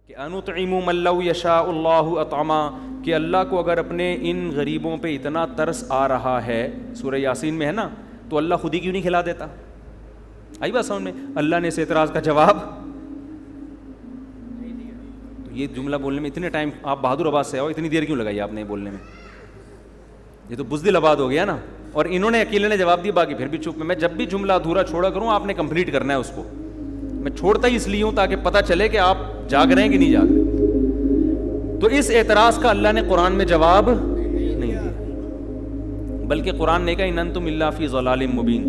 کہ انطعم من لو یشاء اللہ اطعما، کہ اللہ کو اگر اپنے ان غریبوں پہ اتنا ترس آ رہا ہے، سورہ یاسین میں ہے نا، تو اللہ خود ہی کیوں نہیں کھلا دیتا؟ آئی بات سمجھ میں؟ اللہ نے اس اعتراض کا جواب نہیں دیا۔ تو یہ جملہ بولنے میں اتنے ٹائم، آپ بہادر آباد سے آؤ، اتنی دیر کیوں لگائی آپ نے بولنے میں؟ یہ تو بزدل آباد ہو گیا نا۔ اور انہوں نے اکیلے نے جواب دیا، باقی پھر بھی چپ۔ میں جب بھی جملہ ادھورا چھوڑا کروں آپ نے کمپلیٹ کرنا ہے اس کو۔ میں چھوڑتا ہی اس لیے ہوں تاکہ پتہ چلے کہ آپ جاگ رہے ہیں کہ نہیں جاگ رہے۔ تو اس اعتراض کا اللہ نے قرآن میں جواب نہیں دیا، بلکہ قرآن نے کہا ان انتم الا فی ضلال مبین،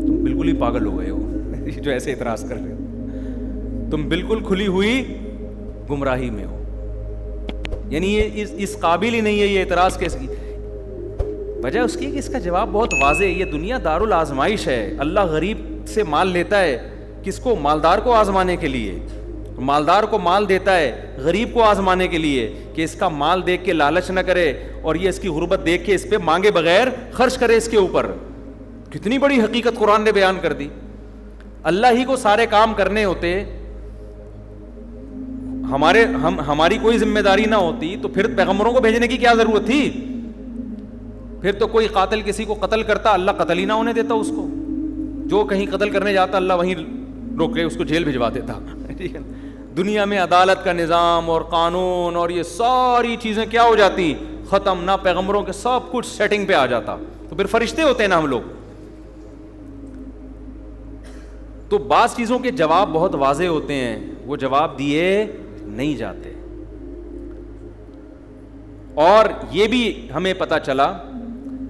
تم بالکل ہی پاگل ہو گئے ہو جو ایسے اعتراض کر رہے ہو، تم بالکل کھلی ہوئی گمراہی میں ہو۔ یعنی یہ اس قابل ہی نہیں ہے یہ اعتراض کیسے کی؟ وجہ اس کی کہ اس کا جواب بہت واضح ہے۔ یہ دنیا دار الآزمائش ہے۔ اللہ غریب سے مال لیتا ہے، کس کو؟ مالدار کو آزمانے کے لیے۔ مالدار کو مال دیتا ہے غریب کو آزمانے کے لیے، کہ اس کا مال دیکھ کے لالچ نہ کرے اور یہ اس کی غربت دیکھ کے اس پہ مانگے بغیر خرچ کرے اس کے اوپر۔ کتنی بڑی حقیقت قرآن نے بیان کر دی۔ اللہ ہی کو سارے کام کرنے ہوتے، ہماری کوئی ذمہ داری نہ ہوتی، تو پھر پیغمبروں کو بھیجنے کی کیا ضرورت تھی؟ پھر تو کوئی قاتل کسی کو قتل کرتا، اللہ قتل ہی نہ ہونے دیتا اس کو۔ جو کہیں قتل کرنے جاتا اللہ وہیں روک کے اس کو جیل بھجوا دیتا۔ ٹھیک ہے، دنیا میں عدالت کا نظام اور قانون اور یہ ساری چیزیں کیا ہو جاتی؟ ختم۔ نہ پیغمبروں کے سب کچھ سیٹنگ پہ آ جاتا، تو پھر فرشتے ہوتے ہیں نا ہم لوگ۔ تو بعض چیزوں کے جواب بہت واضح ہوتے ہیں، وہ جواب دیے نہیں جاتے۔ اور یہ بھی ہمیں پتہ چلا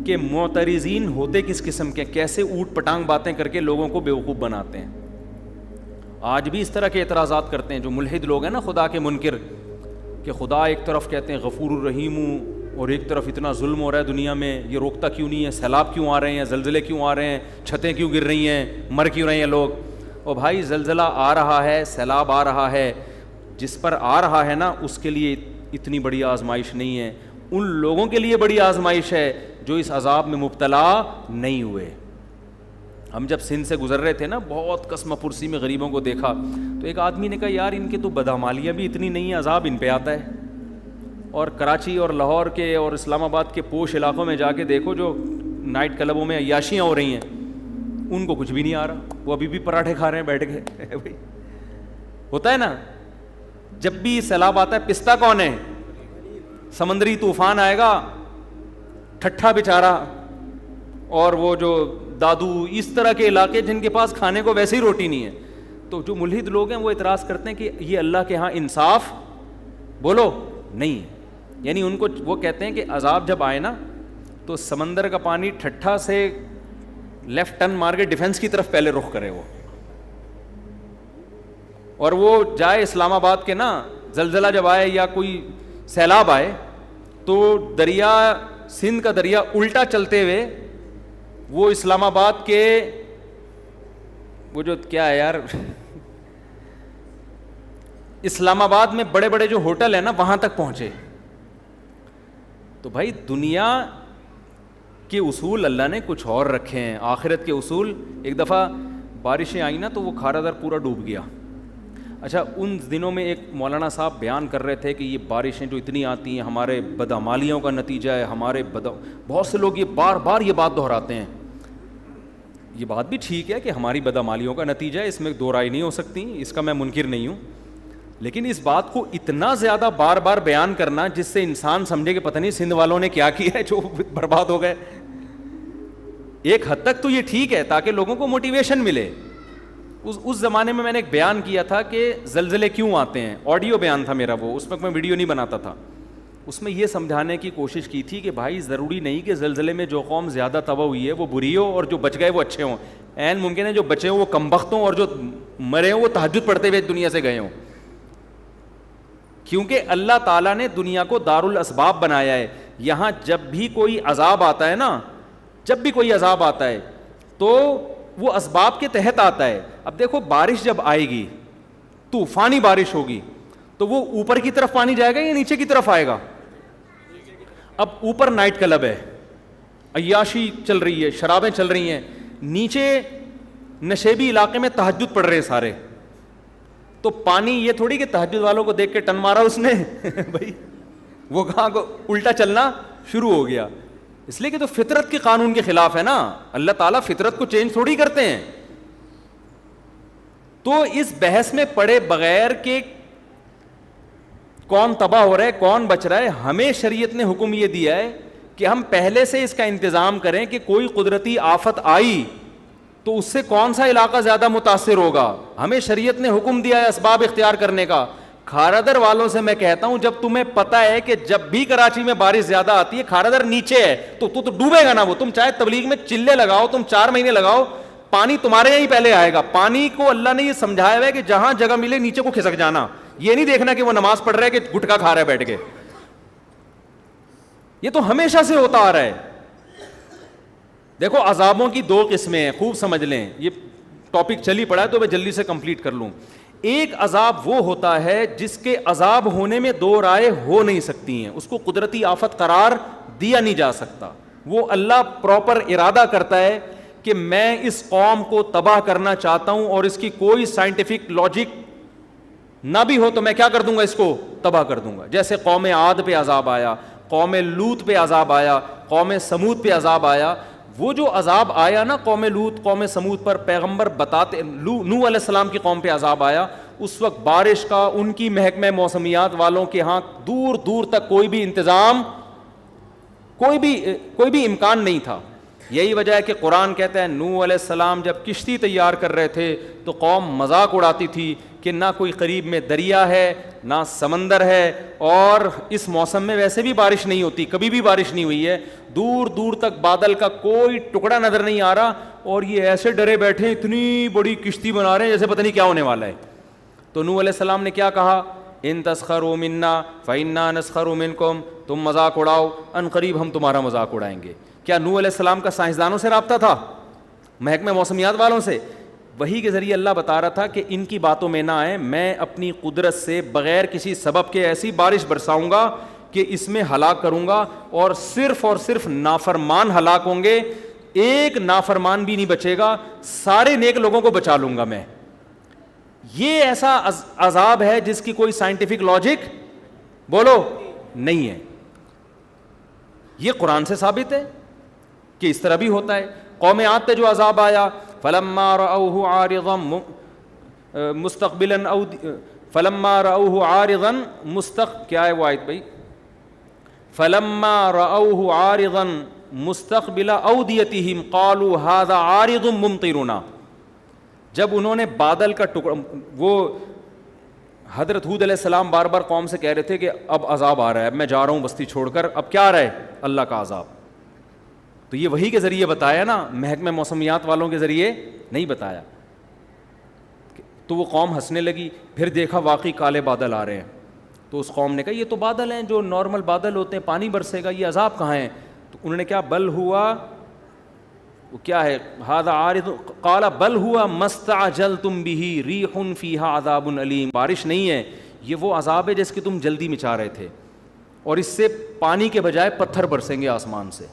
کہ معترضین ہوتے کس قسم کے، کیسے اوٹ پٹانگ باتیں کر کے لوگوں کو بیوقوف بناتے ہیں۔ آج بھی اس طرح کے اعتراضات کرتے ہیں جو ملحد لوگ ہیں نا، خدا کے منکر، کہ خدا ایک طرف کہتے ہیں غفور الرحیم ہوں، اور ایک طرف اتنا ظلم ہو رہا ہے دنیا میں، یہ روکتا کیوں نہیں ہے؟ سیلاب کیوں آ رہے ہیں؟ زلزلے کیوں آ رہے ہیں؟ چھتیں کیوں گر رہی ہیں؟ مر کیوں رہے ہیں لوگ؟ اور بھائی زلزلہ آ رہا ہے، سیلاب آ رہا ہے، جس پر آ رہا ہے نا اس کے لیے اتنی بڑی آزمائش نہیں ہے، ان لوگوں کے لیے بڑی آزمائش ہے جو اس عذاب میں مبتلا نہیں ہوئے۔ ہم جب سندھ سے گزر رہے تھے نا، بہت قسم پرسی میں غریبوں کو دیکھا، تو ایک آدمی نے کہا یار ان کے تو بدعمالیاں بھی اتنی نہیں ہیں، عذاب ان پہ آتا ہے۔ اور کراچی اور لاہور کے اور اسلام آباد کے پوش علاقوں میں جا کے دیکھو، جو نائٹ کلبوں میں عیاشیاں ہو رہی ہیں، ان کو کچھ بھی نہیں آ رہا، وہ ابھی بھی پراٹھے کھا رہے ہیں بیٹھ کے۔ ہوتا ہے نا، جب بھی سیلاب آتا ہے پستا کون ہے؟ سمندری طوفان آئے گا، ٹھٹھا بیچارہ اور وہ جو دادو، اس طرح کے علاقے جن کے پاس کھانے کو ویسے ہی روٹی نہیں ہے۔ تو جو ملحد لوگ ہیں وہ اعتراض کرتے ہیں کہ یہ اللہ کے ہاں انصاف بولو نہیں ہے۔ یعنی ان کو وہ کہتے ہیں کہ عذاب جب آئے نا تو سمندر کا پانی ٹھٹھا سے لیفٹ ٹرن مار کے ڈیفنس کی طرف پہلے رخ کرے وہ، اور وہ جائے اسلام آباد کے نا، زلزلہ جب آئے یا کوئی سیلاب آئے تو دریا سندھ کا دریا الٹا چلتے ہوئے وہ اسلام آباد کے وہ جو کیا ہے یار، اسلام آباد میں بڑے بڑے جو ہوٹل ہیں نا وہاں تک پہنچے۔ تو بھائی دنیا کے اصول اللہ نے کچھ اور رکھے ہیں، آخرت کے اصول۔ ایک دفعہ بارشیں آئیں نا تو وہ کھارا در پورا ڈوب گیا۔ اچھا، ان دنوں میں ایک مولانا صاحب بیان کر رہے تھے کہ یہ بارشیں جو اتنی آتی ہیں ہمارے بدعمالیوں کا نتیجہ ہے، بہت سے لوگ یہ بار بار یہ بات دہراتے ہیں۔ یہ بات بھی ٹھیک ہے کہ ہماری بدعمالیوں کا نتیجہ ہے، اس میں دو رائے نہیں ہو سکتی، اس کا میں منکر نہیں ہوں، لیکن اس بات کو اتنا زیادہ بار بار بیان کرنا جس سے انسان سمجھے کہ پتہ نہیں سندھ والوں نے کیا کیا ہے جو برباد ہو گئے۔ ایک حد تک تو یہ ٹھیک ہے تاکہ لوگوں کو موٹیویشن ملے۔ اس زمانے میں نے ایک بیان کیا تھا کہ زلزلے کیوں آتے ہیں، آڈیو بیان تھا میرا وہ، اس وقت میں ویڈیو نہیں بناتا تھا۔ اس میں یہ سمجھانے کی کوشش کی تھی کہ بھائی ضروری نہیں کہ زلزلے میں جو قوم زیادہ تباہ ہوئی ہے وہ بری ہو اور جو بچ گئے وہ اچھے ہوں، عین ممکن ہے جو بچے ہوں وہ کمبخت ہوں اور جو مرے ہوں وہ تہجد پڑھتے ہوئے دنیا سے گئے ہوں۔ کیونکہ اللہ تعالیٰ نے دنیا کو دار الاسباب بنایا ہے۔ یہاں جب بھی کوئی عذاب آتا ہے نا، جب بھی کوئی عذاب آتا ہے تو وہ اسباب کے تحت آتا ہے۔ اب دیکھو بارش جب آئے گی، طوفانی بارش ہوگی، تو وہ اوپر کی طرف پانی جائے گا یا نیچے کی طرف آئے گا؟ اب اوپر نائٹ کلب ہے، عیاشی چل رہی ہے، شرابیں چل رہی ہیں، نیچے نشیبی علاقے میں تہجد پڑھ رہے سارے، تو پانی یہ تھوڑی کہ تہجد والوں کو دیکھ کے ٹن مارا اس نے بھائی وہ کہاں کو الٹا چلنا شروع ہو گیا, اس لیے کہ تو فطرت کے قانون کے خلاف ہے نا. اللہ تعالیٰ فطرت کو چینج تھوڑی کرتے ہیں. تو اس بحث میں پڑے بغیر کہ کون تباہ ہو رہا ہے کون بچ رہا ہے, ہمیں شریعت نے حکم یہ دیا ہے کہ ہم پہلے سے اس کا انتظام کریں کہ کوئی قدرتی آفت آئی تو اس سے کون سا علاقہ زیادہ متاثر ہوگا. ہمیں شریعت نے حکم دیا ہے اسباب اختیار کرنے کا. کھارادر والوں سے میں کہتا ہوں, جب تمہیں پتا ہے کہ جب بھی کراچی میں بارش زیادہ آتی ہے کھارادر نیچے ہے تو ڈوبے گا نا وہ. تم چاہے تبلیغ میں چلے لگاؤ, تم 4 مہینے لگاؤ, پانی تمہارے یہاں ہی پہلے آئے گا. پانی کو اللہ نے یہ سمجھایا ہوا ہے کہ جہاں جگہ ملے نیچے کو کھسک جانا. یہ نہیں دیکھنا کہ وہ نماز پڑھ رہا ہے کہ گٹکا کھا رہا ہے بیٹھ کے. یہ تو ہمیشہ سے ہوتا آ رہا ہے. دیکھو عذابوں کی 2 قسمیں ہیں, خوب سمجھ لیں. یہ ٹاپک چل ہی پڑا ہے تو میں جلدی سے کمپلیٹ کر لوں. ایک عذاب وہ ہوتا ہے جس کے عذاب ہونے میں 2 رائے ہو نہیں سکتی ہیں, اس کو قدرتی آفت قرار دیا نہیں جا سکتا. وہ اللہ پراپر ارادہ کرتا ہے کہ میں اس قوم کو تباہ کرنا چاہتا ہوں اور اس کی کوئی سائنٹیفک لاجک نہ بھی ہو تو میں کیا کر دوں گا, اس کو تباہ کر دوں گا. جیسے قوم عاد پہ عذاب آیا, قوم لوط پہ عذاب آیا, قوم سمود پہ عذاب آیا. وہ جو عذاب آیا نا قوم لوط قوم سمود پر, پیغمبر بتاتے, نوح علیہ السلام کی قوم پہ عذاب آیا, اس وقت بارش کا ان کی محکمہ موسمیات والوں کے ہاں دور دور تک کوئی بھی انتظام, کوئی بھی امکان نہیں تھا. یہی وجہ ہے کہ قرآن کہتا ہے نوح علیہ السلام جب کشتی تیار کر رہے تھے تو قوم مذاق اڑاتی تھی کہ نہ کوئی قریب میں دریا ہے نہ سمندر ہے, اور اس موسم میں ویسے بھی بارش نہیں ہوتی, کبھی بھی بارش نہیں ہوئی ہے, دور دور تک بادل کا کوئی ٹکڑا نظر نہیں آ رہا, اور یہ ایسے ڈرے بیٹھے اتنی بڑی کشتی بنا رہے ہیں جیسے پتہ نہیں کیا ہونے والا ہے. تو نوح علیہ السلام نے کیا کہا, ان تسخروا منا فإنا نسخر منکم, تم مذاق اڑاؤ ان قریب ہم تمہارا مذاق اڑائیں گے. کیا نوح علیہ السلام کا سائنسدانوں سے رابطہ تھا, محکمہ موسمیات والوں سے؟ وہی کے ذریعے اللہ بتا رہا تھا کہ ان کی باتوں میں نہ آئے, میں اپنی قدرت سے بغیر کسی سبب کے ایسی بارش برساؤں گا کہ اس میں ہلاک کروں گا, اور صرف نافرمان ہلاک ہوں گے, ایک نافرمان بھی نہیں بچے گا, سارے نیک لوگوں کو بچا لوں گا میں. یہ ایسا عذاب ہے جس کی کوئی سائنٹیفک لاجک بولو نہیں ہے. یہ قرآن سے ثابت ہے کہ اس طرح بھی ہوتا ہے. قوم عاد پہ جو عذاب آیا, فلما رأوه عارضا مستقبلا فلما رأوه عارضا کیا ہے وہ آیت بھائی, فلما رأوه عارضا مستقبل اودیتهم قالوا هذا عارض ممطرنا. جب انہوں نے بادل کا ٹکڑا, وہ حضرت ہود علیہ السلام بار بار قوم سے کہہ رہے تھے کہ اب عذاب آ رہا ہے, اب میں جا رہا ہوں بستی چھوڑ کر, اب کیا آ رہا ہے, اللہ کا عذاب. تو یہ وہی کے ذریعے بتایا نا, محکمہ موسمیات والوں کے ذریعے نہیں بتایا. تو وہ قوم ہنسنے لگی, پھر دیکھا واقعی کالے بادل آ رہے ہیں, تو اس قوم نے کہا یہ تو بادل ہیں جو نارمل بادل ہوتے ہیں, پانی برسے گا, یہ عذاب کہاں ہے؟ تو انہوں نے کیا, بل ہوا, وہ کیا ہے, ھذا عارض, قال بل ہوا ما استعجلتم به ریح فیہا عذاب علیم. بارش نہیں ہے, یہ وہ عذاب ہے جس کی تم جلدی مچا رہے تھے, اور اس سے پانی کے بجائے پتھر برسیں گے آسمان سے.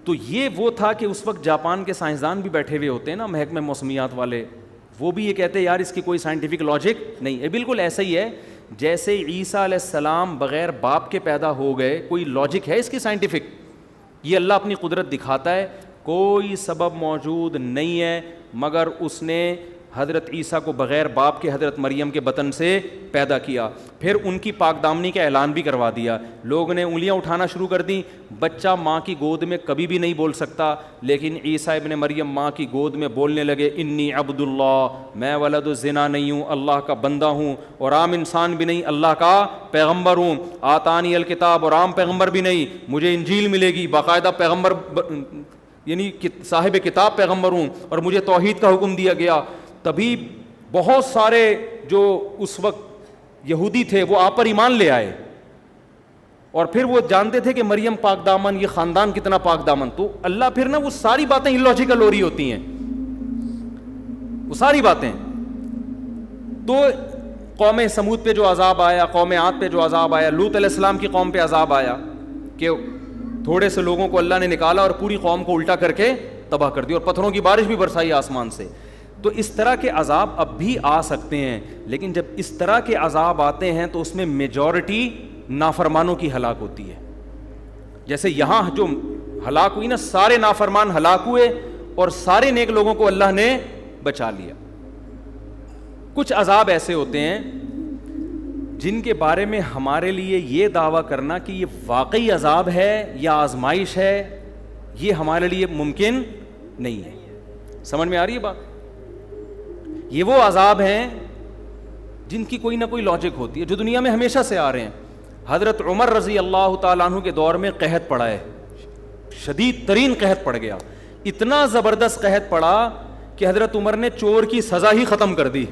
تو یہ وہ تھا کہ اس وقت جاپان کے سائنسدان بھی بیٹھے ہوئے ہوتے ہیں نا, محکمہ موسمیات والے, وہ بھی یہ کہتے ہیں یار اس کی کوئی سائنٹیفک لاجک نہیں ہے. بالکل ایسا ہی ہے جیسے عیسیٰ علیہ السلام بغیر باپ کے پیدا ہو گئے, کوئی لاجک ہے اس کی سائنٹیفک؟ یہ اللہ اپنی قدرت دکھاتا ہے, کوئی سبب موجود نہیں ہے مگر اس نے حضرت عیسیٰ کو بغیر باپ کے حضرت مریم کے بطن سے پیدا کیا. پھر ان کی پاک دامنی کا اعلان بھی کروا دیا. لوگ نے انگلیاں اٹھانا شروع کر دیں, بچہ ماں کی گود میں کبھی بھی نہیں بول سکتا, لیکن عیسیٰ ابن مریم ماں کی گود میں بولنے لگے, انی عبد اللہ, میں ولد الزنا نہیں ہوں, اللہ کا بندہ ہوں, اور عام انسان بھی نہیں, اللہ کا پیغمبر ہوں. آتانی الکتاب, اور عام پیغمبر بھی نہیں, مجھے انجیل ملے گی, باقاعدہ پیغمبر یعنی صاحب کتاب پیغمبر ہوں, اور مجھے توحید کا حکم دیا گیا. تبھی بہت سارے جو اس وقت یہودی تھے وہ آپ پر ایمان لے آئے, اور پھر وہ جانتے تھے کہ مریم پاک دامن, یہ خاندان کتنا پاک دامن. تو اللہ پھر نا وہ ساری باتیں الوجیکل ہو رہی ہوتی ہیں, وہ ساری باتیں. تو قوم سمود پہ جو عذاب آیا, قوم عاد پہ جو عذاب آیا, لوط علیہ السلام کی قوم پہ عذاب آیا کہ تھوڑے سے لوگوں کو اللہ نے نکالا اور پوری قوم کو الٹا کر کے تباہ کر دیا, اور پتھروں کی بارش بھی برسائی آسمان سے. تو اس طرح کے عذاب اب بھی آ سکتے ہیں, لیکن جب اس طرح کے عذاب آتے ہیں تو اس میں میجورٹی نافرمانوں کی ہلاک ہوتی ہے. جیسے یہاں جو ہلاک ہوئی نا, سارے نافرمان ہلاک ہوئے اور سارے نیک لوگوں کو اللہ نے بچا لیا. کچھ عذاب ایسے ہوتے ہیں جن کے بارے میں ہمارے لیے یہ دعویٰ کرنا کہ یہ واقعی عذاب ہے یا آزمائش ہے, یہ ہمارے لیے ممکن نہیں ہے. سمجھ میں آ رہی ہے بات؟ یہ وہ عذاب ہیں جن کی کوئی نہ کوئی لاجک ہوتی ہے, جو دنیا میں ہمیشہ سے آ رہے ہیں. حضرت عمر رضی اللہ تعالیٰ عنہ کے دور میں قحط پڑا ہے, شدید ترین قحط پڑ گیا. اتنا زبردست قحط پڑا کہ حضرت عمر نے چور کی سزا ہی ختم کر دی.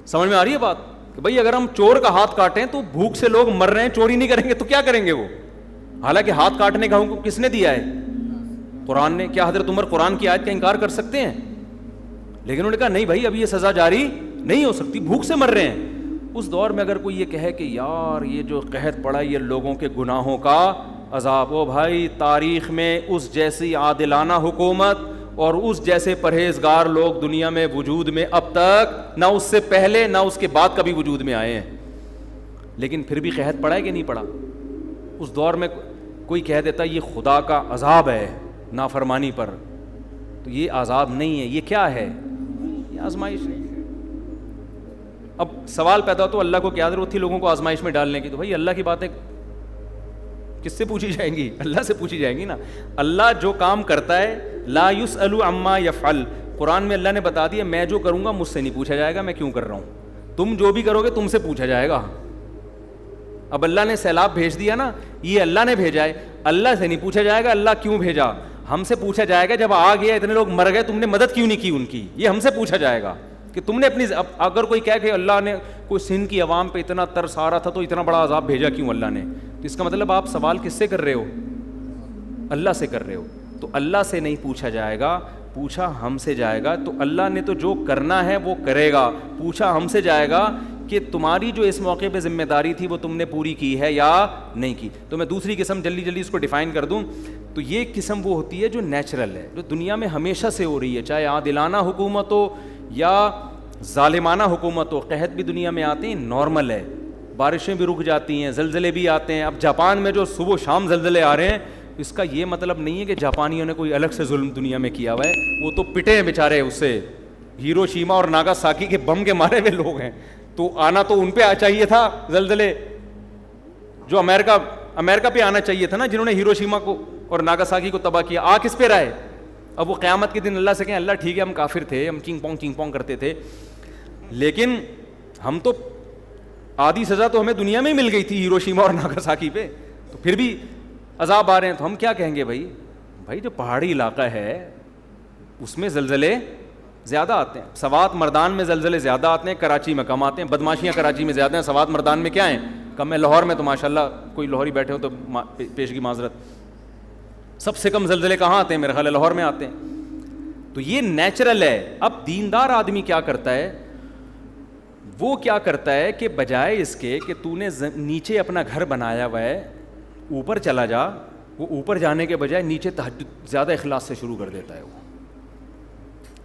سمجھ میں آ رہی ہے بات؟ کہ بھائی اگر ہم چور کا ہاتھ کاٹیں تو بھوک سے لوگ مر رہے ہیں, چوری نہیں کریں گے تو کیا کریں گے وہ؟ حالانکہ ہاتھ کاٹنے کا حکم کس نے دیا ہے؟ قرآن نے. کیا حضرت عمر قرآن کی آیت کا انکار کر سکتے ہیں؟ لیکن انہوں نے کہا نہیں بھائی اب یہ سزا جاری نہیں ہو سکتی, بھوک سے مر رہے ہیں. اس دور میں اگر کوئی یہ کہے کہ یار یہ جو قحط پڑا یہ لوگوں کے گناہوں کا عذاب, او بھائی تاریخ میں اس جیسی عادلانہ حکومت اور اس جیسے پرہیزگار لوگ دنیا میں وجود میں اب تک نہ اس سے پہلے نہ اس کے بعد کبھی وجود میں آئے ہیں. لیکن پھر بھی قحط پڑا ہے کہ نہیں پڑا؟ اس دور میں کوئی کہہ دیتا یہ خدا کا عذاب ہے نافرمانی پر, تو یہ عذاب نہیں ہے, یہ کیا ہے؟ یہ آزمائش ہے. اب سوال پیدا تو اللہ کو کیا ضرورت تھی لوگوں کو آزمائش میں ڈالنے کی؟ تو بھائی اللہ کی باتیں کس سے پوچھی جائیں گی؟ اللہ سے پوچھی جائیں گی نا. اللہ جو کام کرتا ہے لا یسأل عما یفعل, قرآن میں اللہ نے بتا دیا میں جو کروں گا مجھ سے نہیں پوچھا جائے گا میں کیوں کر رہا ہوں, تم جو بھی کرو گے تم سے پوچھا جائے گا. اب اللہ نے سیلاب بھیج دیا نا, یہ اللہ نے بھیجا ہے, اللہ سے نہیں پوچھا جائے گا اللہ کیوں بھیجا. ہم سے پوچھا جائے گا جب آ گیا اتنے لوگ مر گئے تم نے مدد کیوں نہیں کی ان کی, یہ ہم سے پوچھا جائے گا کہ تم نے اپنی. اگر کوئی کہے کہ اللہ نے کوئی سندھ کی عوام پہ اتنا ترس آ رہا تھا تو اتنا بڑا عذاب بھیجا کیوں اللہ نے, تو اس کا مطلب آپ سوال کس سے کر رہے ہو؟ اللہ سے کر رہے ہو. تو اللہ سے نہیں پوچھا جائے گا, پوچھا ہم سے جائے گا. تو اللہ نے تو جو کرنا ہے وہ کرے گا, پوچھا ہم سے جائے گا کہ تمہاری جو اس موقع پہ ذمہ داری تھی وہ تم نے پوری کی ہے یا نہیں کی. تو میں دوسری قسم جلدی اس کو ڈیفائن کر دوں. تو یہ قسم وہ ہوتی ہے جو نیچرل ہے, جو دنیا میں ہمیشہ سے ہو رہی ہے, چاہے عادلانہ حکومت ہو یا ظالمانہ حکومت ہو. قحط بھی دنیا میں آتے ہیں, نارمل ہے, بارشیں بھی رک جاتی ہیں, زلزلے بھی آتے ہیں. اب جاپان میں جو صبح شام زلزلے آ رہے ہیں اس کا یہ مطلب نہیں ہے کہ جاپانیوں نے کوئی الگ سے ظلم دنیا میں کیا ہوا ہے, وہ تو پٹے ہیں بیچارے اس سے, ہیروشیما اور ناگاساکی کے بم کے مارے ہوئے لوگ ہیں. تو آنا تو ان پہ چاہیے تھا زلزلے, جو امریکہ پہ آنا چاہیے تھا نا, جنہوں نے ہیروشیما کو اور ناگاساکی کو تباہ کیا. آ کس پہ رہے؟ اب وہ قیامت کے دن اللہ سے کہیں اللہ ٹھیک ہے ہم کافر تھے, ہم چینگ پونگ کرتے تھے, لیکن ہم تو آدھی سزا تو ہمیں دنیا میں مل گئی تھی ہیروشیما اور ناگاساکی پہ, تو پھر بھی عذاب آ رہے ہیں. تو ہم کیا کہیں گے بھائی جو پہاڑی علاقہ ہے اس میں زلزلے زیادہ آتے ہیں. سوات مردان میں زلزلے زیادہ آتے ہیں, کراچی میں کم آتے ہیں. بدماشیاں کراچی میں زیادہ ہیں, سوات مردان میں کیا ہیں کم ہے. لاہور میں تو ماشاءاللہ کوئی لاہوری بیٹھے ہو تو پیشگی معذرت, سب سے کم زلزلے کہاں آتے ہیں؟ میرے خیال ہے لاہور میں آتے ہیں. تو یہ نیچرل ہے. اب دیندار آدمی کیا کرتا ہے؟ وہ کیا کرتا ہے کہ بجائے اس کے کہ تو نے نیچے اپنا گھر بنایا ہوا ہے اوپر چلا جا, وہ اوپر جانے کے بجائے نیچے تہجد زیادہ اخلاص سے شروع کر دیتا ہے. وہ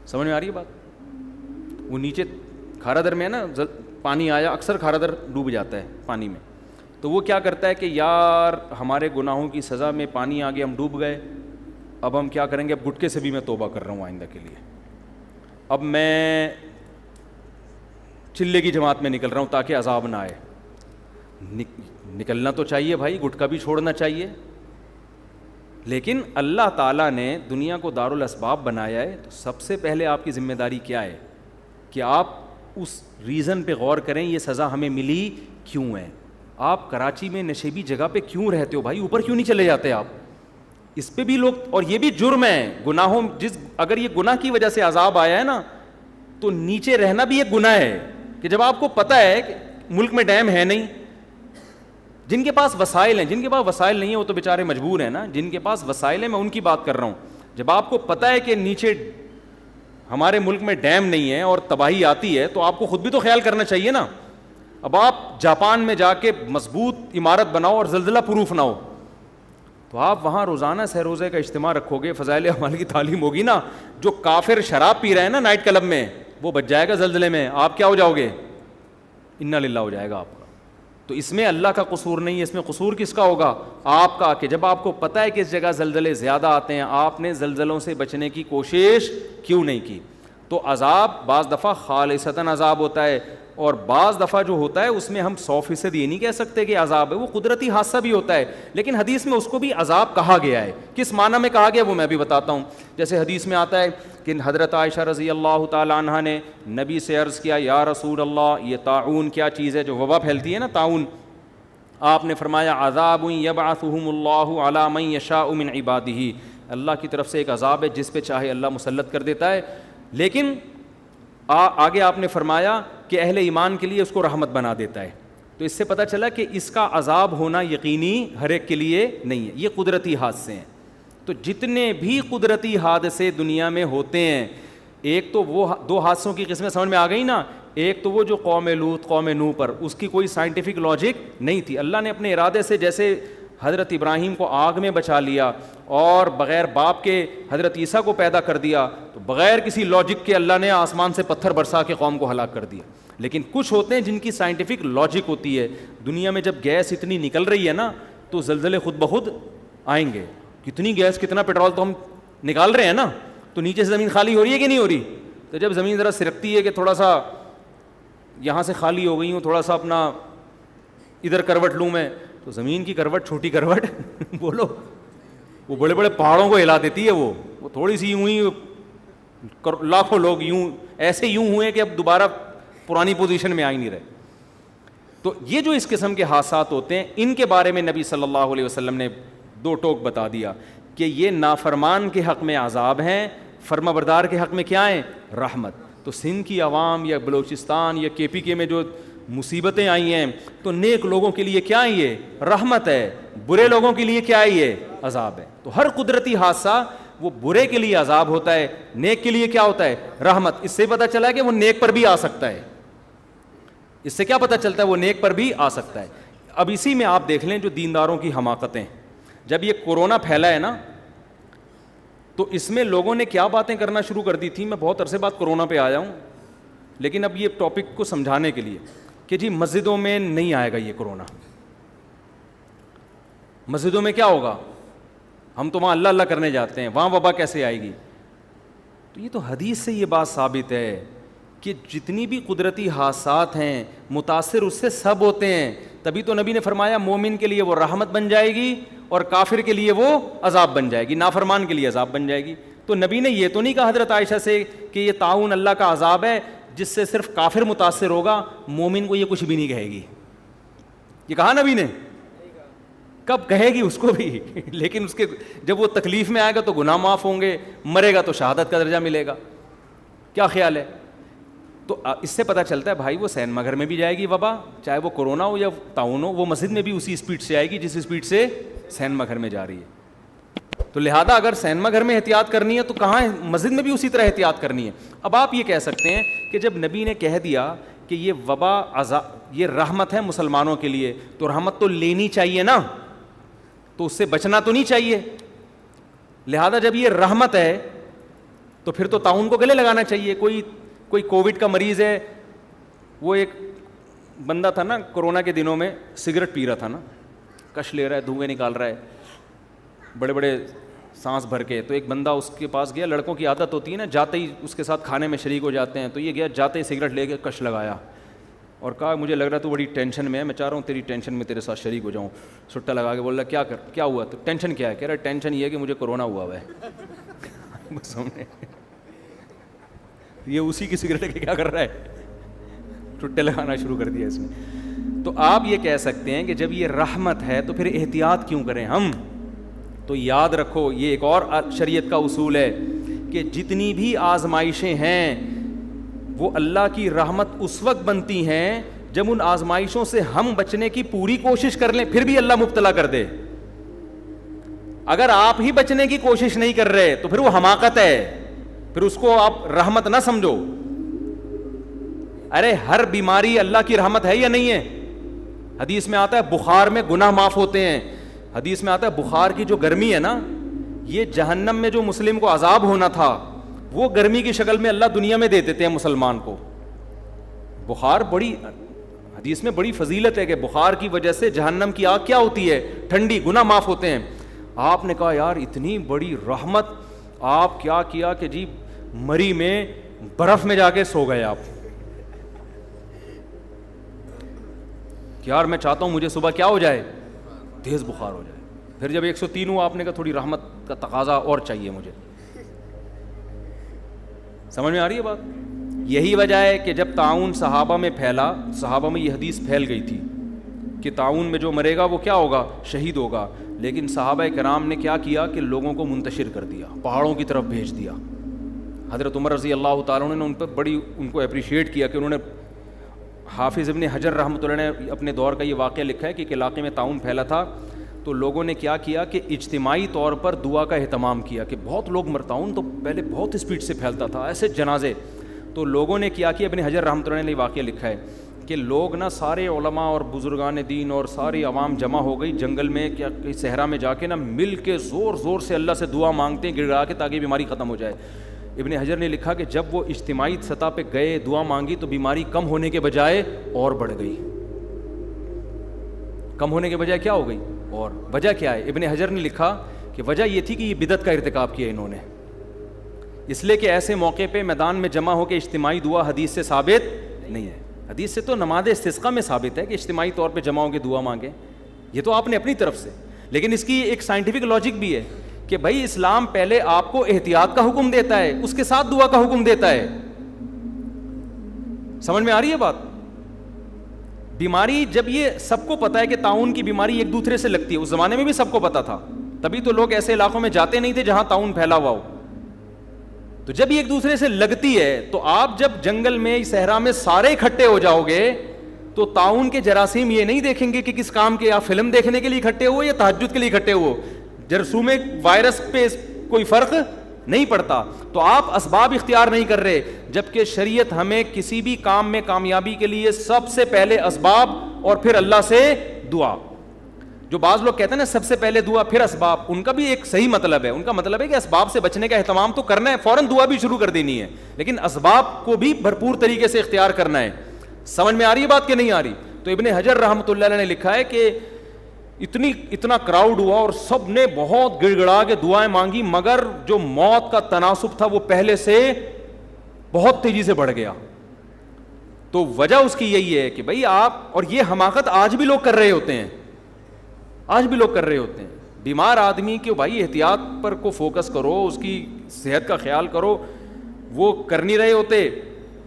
سمجھ میں آ رہی ہے بات؟ وہ نیچے کھارا در میں ہے نا, پانی آیا, اکثر کھارا در ڈوب جاتا ہے پانی میں, تو وہ کیا کرتا ہے کہ یار ہمارے گناہوں کی سزا میں پانی آ گیا, ہم ڈوب گئے, اب ہم کیا کریں گے؟ اب گٹکے سے بھی میں توبہ کر رہا ہوں آئندہ کے لیے, اب میں چلے کی جماعت میں نکل رہا ہوں تاکہ عذاب نہ آئے. نکلنا تو چاہیے بھائی, گٹکا بھی چھوڑنا چاہیے, لیکن اللہ تعالیٰ نے دنیا کو دارالاسباب بنایا ہے, تو سب سے پہلے آپ کی ذمہ داری کیا ہے کہ آپ اس ریزن پہ غور کریں یہ سزا ہمیں ملی کیوں ہے. آپ کراچی میں نشیبی جگہ پہ کیوں رہتے ہو بھائی؟ اوپر کیوں نہیں چلے جاتے آپ؟ اس پہ بھی لوگ, اور یہ بھی جرم ہے گناہوں, اگر یہ گناہ کی وجہ سے عذاب آیا ہے نا تو نیچے رہنا بھی ایک گناہ ہے. کہ جب آپ کو پتہ ہے کہ ملک میں ڈیم ہے نہیں, جن کے پاس وسائل ہیں, جن کے پاس وسائل نہیں ہیں وہ تو بیچارے مجبور ہیں نا, جن کے پاس وسائل ہیں میں ان کی بات کر رہا ہوں. جب آپ کو پتہ ہے کہ نیچے ہمارے ملک میں ڈیم نہیں ہے اور تباہی آتی ہے تو آپ کو خود بھی تو خیال کرنا چاہیے نا. اب آپ جاپان میں جا کے مضبوط عمارت بناؤ اور زلزلہ پروف نہ ہو, تو آپ وہاں روزانہ سہ روزے کا اجتماع رکھو گے, فضائل اعمال کی تعلیم ہوگی نا, جو کافر شراب پی رہے ہیں نا نائٹ کلب میں, وہ بچ جائے گا زلزلے میں, آپ کیا ہو جاؤ گے, انا للہ ہو جائے گا آپ کا. تو اس میں اللہ کا قصور نہیں ہے, اس میں قصور کس کا ہوگا, آپ کا, کہ جب آپ کو پتہ ہے کہ اس جگہ زلزلے زیادہ آتے ہیں, آپ نے زلزلوں سے بچنے کی کوشش کیوں نہیں کی. تو عذاب بعض دفعہ خالصتاً عذاب ہوتا ہے, اور بعض دفعہ جو ہوتا ہے اس میں ہم 100% یہ نہیں کہہ سکتے کہ عذاب ہے, وہ قدرتی حادثہ بھی ہوتا ہے, لیکن حدیث میں اس کو بھی عذاب کہا گیا ہے. کس معنی میں کہا گیا وہ میں بھی بتاتا ہوں. جیسے حدیث میں آتا ہے کہ حضرت عائشہ رضی اللہ تعالی عنہا نے نبی سے عرض کیا, یا رسول اللہ, یہ طاعون کیا چیز ہے جو وبا پھیلتی ہے نا, طاعون. آپ نے فرمایا عذاب یبعثہم اللہ علی من یشاء من عبادہ, اللہ کی طرف سے ایک عذاب ہے جس پہ چاہے اللہ مسلط کر دیتا ہے, لیکن آگے آپ نے فرمایا کہ اہل ایمان کے لیے اس کو رحمت بنا دیتا ہے. تو اس سے پتہ چلا کہ اس کا عذاب ہونا یقینی ہر ایک کے لیے نہیں ہے, یہ قدرتی حادثے ہیں. تو جتنے بھی قدرتی حادثے دنیا میں ہوتے ہیں, ایک تو وہ 2 حادثوں کی قسمیں سمجھ میں آ گئی نا, ایک تو وہ جو قوم لوط قوم نوح پر, اس کی کوئی سائنٹیفک لاجک نہیں تھی, اللہ نے اپنے ارادے سے, جیسے حضرت ابراہیم کو آگ میں بچا لیا اور بغیر باپ کے حضرت عیسیٰ کو پیدا کر دیا, تو بغیر کسی لاجک کے اللہ نے آسمان سے پتھر برسا کے قوم کو ہلاک کر دیا. لیکن کچھ ہوتے ہیں جن کی سائنٹیفک لاجک ہوتی ہے. دنیا میں جب گیس اتنی نکل رہی ہے نا, تو زلزلے خود بخود آئیں گے. کتنی گیس, کتنا پیٹرول تو ہم نکال رہے ہیں نا, تو نیچے سے زمین خالی ہو رہی ہے کہ نہیں ہو رہی. تو جب زمین ذرا سرکتی ہے کہ تھوڑا سا یہاں سے خالی ہو گئی ہوں, تھوڑا سا اپنا ادھر کروٹ لوں میں, تو زمین کی کروٹ, چھوٹی کروٹ بولو, وہ بڑے بڑے پہاڑوں کو ہلا دیتی ہے. وہ تھوڑی سی یوں ہی لاکھوں لوگ یوں ایسے یوں ہوئے کہ اب دوبارہ پرانی پوزیشن میں آ ہی نہیں رہے. تو یہ جو اس قسم کے حادثات ہوتے ہیں, ان کے بارے میں نبی صلی اللہ علیہ وسلم نے 2 ٹوک بتا دیا کہ یہ نافرمان کے حق میں عذاب ہیں, فرما بردار کے حق میں کیا ہیں, رحمت. تو سندھ کی عوام یا بلوچستان یا KPK میں جو مصیبتیں آئی ہیں, تو نیک لوگوں کے لیے کیا ہے, یہ رحمت ہے, برے لوگوں کے لیے کیا ہے, یہ عذاب ہے. تو ہر قدرتی حادثہ وہ برے کے لیے عذاب ہوتا ہے, نیک کے لیے کیا ہوتا ہے, رحمت. اس سے پتہ چلا ہے کہ وہ نیک پر بھی آ سکتا ہے. اس سے کیا پتہ چلتا ہے, وہ نیک پر بھی آ سکتا ہے. اب اسی میں آپ دیکھ لیں جو دینداروں کی حماقتیں, جب یہ کورونا پھیلا ہے نا, تو اس میں لوگوں نے کیا باتیں کرنا شروع کر دی تھی. میں بہت عرصے بعد کورونا پہ آیا ہوں, لیکن اب یہ ٹاپک کو سمجھانے کے لیے کہ جی مسجدوں میں نہیں آئے گا یہ کورونا. مسجدوں میں کیا ہوگا, ہم تو وہاں اللہ اللہ کرنے جاتے ہیں, وہاں وبا کیسے آئے گی. تو یہ تو حدیث سے یہ بات ثابت ہے کہ جتنی بھی قدرتی حادثات ہیں متاثر اس سے سب ہوتے ہیں. تبھی تو نبی نے فرمایا مومن کے لیے وہ رحمت بن جائے گی اور کافر کے لیے وہ عذاب بن جائے گی, نافرمان کے لیے عذاب بن جائے گی. تو نبی نے یہ تو نہیں کہا حضرت عائشہ سے کہ یہ طاعون اللہ کا عذاب ہے جس سے صرف کافر متاثر ہوگا, مومن کو یہ کچھ بھی نہیں کہے گی. یہ کہا نبی نے, کب کہے گی اس کو بھی, لیکن اس کے جب وہ تکلیف میں آئے گا تو گناہ معاف ہوں گے, مرے گا تو شہادت کا درجہ ملے گا. کیا خیال ہے؟ تو اس سے پتہ چلتا ہے بھائی وہ سینما گھر میں بھی جائے گی وبا, چاہے وہ کورونا ہو یا طاعون ہو, وہ مسجد میں بھی اسی اسپیڈ سے آئے گی جس اسپیڈ سے سینما گھر میں جا رہی ہے. تو لہذا اگر سینما گھر میں احتیاط کرنی ہے تو کہاں ہے, مسجد میں بھی اسی طرح احتیاط کرنی ہے. اب آپ یہ کہہ سکتے ہیں کہ جب نبی نے کہہ دیا کہ یہ وبا یہ رحمت ہے مسلمانوں کے لیے, تو رحمت تو لینی چاہیے نا, تو اس سے بچنا تو نہیں چاہیے. لہذا جب یہ رحمت ہے تو پھر تو طاعون کو گلے لگانا چاہیے. کوئی کووڈ کا مریض ہے, وہ ایک بندہ تھا نا کورونا کے دنوں میں, سگریٹ پی رہا تھا نا, کش لے رہا ہے, دھوئیں نکال رہا ہے بڑے بڑے سانس بھر کے. تو ایک بندہ اس کے پاس گیا, لڑکوں کی عادت ہوتی ہے نا جاتے ہی اس کے ساتھ کھانے میں شریک ہو جاتے ہیں, تو یہ گیا جاتے ہی سگریٹ لے کے کش لگایا اور کہا مجھے لگ رہا تو بڑی ٹینشن میں ہے, میں چاہ رہا ہوں تیری ٹینشن میں تیرے ساتھ شریک ہو جاؤں. سٹا لگا کے بول رہا کیا ہوا, تو ٹینشن کیا ہے, کہہ رہا ٹینشن یہ ہے کہ مجھے کورونا ہوا ہے. بس ہم نے یہ اسی کی سگریٹ کے کیا کر رہا ہے, ٹٹے لگانا شروع کر دیا اس نے. تو آپ یہ کہہ سکتے ہیں کہ جب یہ رحمت ہے تو پھر احتیاط کیوں کریں ہم. تو یاد رکھو یہ ایک اور شریعت کا اصول ہے کہ جتنی بھی آزمائشیں ہیں وہ اللہ کی رحمت اس وقت بنتی ہیں جب ان آزمائشوں سے ہم بچنے کی پوری کوشش کر لیں, پھر بھی اللہ مبتلا کر دے. اگر آپ ہی بچنے کی کوشش نہیں کر رہے تو پھر وہ حماقت ہے, پھر اس کو آپ رحمت نہ سمجھو. ارے ہر بیماری اللہ کی رحمت ہے یا نہیں ہے؟ حدیث میں آتا ہے بخار میں گناہ معاف ہوتے ہیں, حدیث میں آتا ہے بخار کی جو گرمی ہے نا, یہ جہنم میں جو مسلم کو عذاب ہونا تھا وہ گرمی کی شکل میں اللہ دنیا میں دے دیتے ہیں مسلمان کو. بخار بڑی حدیث میں بڑی فضیلت ہے کہ بخار کی وجہ سے جہنم کی آگ کیا ہوتی ہے, ٹھنڈی, گناہ معاف ہوتے ہیں. آپ نے کہا یار اتنی بڑی رحمت, آپ کیا کیا کہ جی مری میں برف میں جا کے سو گئے آپ, کہ یار میں چاہتا ہوں مجھے صبح کیا ہو جائے, تیز بخار ہو جائے. پھر جب 103 ہوا آپ نے کہا تھوڑی رحمت کا تقاضا اور چاہیے مجھے. سمجھ میں آ رہی ہے بات؟ یہی وجہ ہے کہ جب طاعون صحابہ میں پھیلا, صحابہ میں یہ حدیث پھیل گئی تھی کہ طاعون میں جو مرے گا وہ کیا ہوگا, شہید ہوگا. لیکن صحابہ کرام نے کیا کیا کہ لوگوں کو منتشر کر دیا, پہاڑوں کی طرف بھیج دیا. حضرت عمر رضی اللہ تعالیٰ نے ان پر بڑی ان کو اپریشیٹ کیا کہ انہوں نے, حافظ ابن حجر رحمۃ اللہ نے اپنے دور کا یہ واقعہ لکھا ہے کہ ایک علاقے میں طاعون پھیلا تھا تو لوگوں نے کیا کیا کہ اجتماعی طور پر دعا کا اہتمام کیا کہ بہت لوگ طاعون تو پہلے بہت اسپیڈ سے پھیلتا تھا, ایسے جنازے. تو لوگوں نے کیا ابن حجر رحمۃ اللہ نے یہ واقعہ لکھا ہے کہ لوگ نا سارے علماء اور بزرگان دین اور ساری عوام جمع ہو گئی جنگل میں, کیا صحرا میں جا کے نا مل کے زور زور سے اللہ سے دعا مانگتے ہیں گڑ گڑا کے تاکہ بیماری ختم ہو جائے. ابن حجر نے لکھا کہ جب وہ اجتماعی سطح پہ گئے دعا مانگی تو بیماری کم ہونے کے بجائے اور بڑھ گئی, کم ہونے کے بجائے کیا ہو گئی, اور وجہ کیا ہے؟ ابن حجر نے لکھا کہ وجہ یہ تھی کہ یہ بدعت کا ارتکاب کیا انہوں نے, اس لیے کہ ایسے موقع پہ میدان میں جمع ہو کے اجتماعی دعا حدیث سے ثابت نہیں ہے. حدیث سے تو نماز استسقاء میں ثابت ہے کہ اجتماعی طور پہ جمع ہو کے دعا مانگیں, یہ تو آپ نے اپنی طرف سے. لیکن اس کی ایک سائنٹیفک لاجک بھی ہے کہ بھائی اسلام پہلے آپ کو احتیاط کا حکم دیتا ہے, اس کے ساتھ دعا کا حکم دیتا ہے. سمجھ میں آ رہی ہے بات؟ بیماری جب یہ سب کو پتا ہے کہ طاعون کی بیماری ایک دوسرے سے لگتی ہے, اس زمانے میں بھی سب کو پتا تھا, تبھی تو لوگ ایسے علاقوں میں جاتے نہیں تھے جہاں طاعون پھیلا ہوا ہو. تو جب یہ ایک دوسرے سے لگتی ہے تو آپ جب جنگل میں صحرا میں سارے اکٹھے ہو جاؤ گے تو طاعون کے جراثیم یہ نہیں دیکھیں گے کہ کس کام کے, آپ فلم دیکھنے کے لیے اکٹھے ہو یا تہجد کے لیے اکٹھے ہو, جرثومے وائرس پہ کوئی فرق نہیں پڑتا. تو آپ اسباب اختیار نہیں کر رہے, جبکہ شریعت ہمیں کسی بھی کام میں کامیابی کے لیے سب سے پہلے اسباب اور پھر اللہ سے دعا. جو بعض لوگ کہتے ہیں نا سب سے پہلے دعا پھر اسباب, ان کا بھی ایک صحیح مطلب ہے. ان کا مطلب ہے کہ اسباب سے بچنے کا اہتمام تو کرنا ہے, فوراً دعا بھی شروع کر دینی ہے, لیکن اسباب کو بھی بھرپور طریقے سے اختیار کرنا ہے. سمجھ میں آ رہی ہے بات کہ نہیں آ رہی؟ تو ابن حجر رحمۃ اللہ علیہ نے لکھا ہے کہ اتنا کراؤڈ ہوا اور سب نے بہت گڑ گڑا کے دعائیں مانگی, مگر جو موت کا تناسب تھا وہ پہلے سے بہت تیزی سے بڑھ گیا. تو وجہ اس کی یہی ہے کہ بھائی آپ, اور یہ حماقت آج بھی لوگ کر رہے ہوتے ہیں, آج بھی لوگ کر رہے ہوتے ہیں. بیمار آدمی کے بھائی احتیاط پر کو فوکس کرو, اس کی صحت کا خیال کرو, وہ کر نہیں رہے ہوتے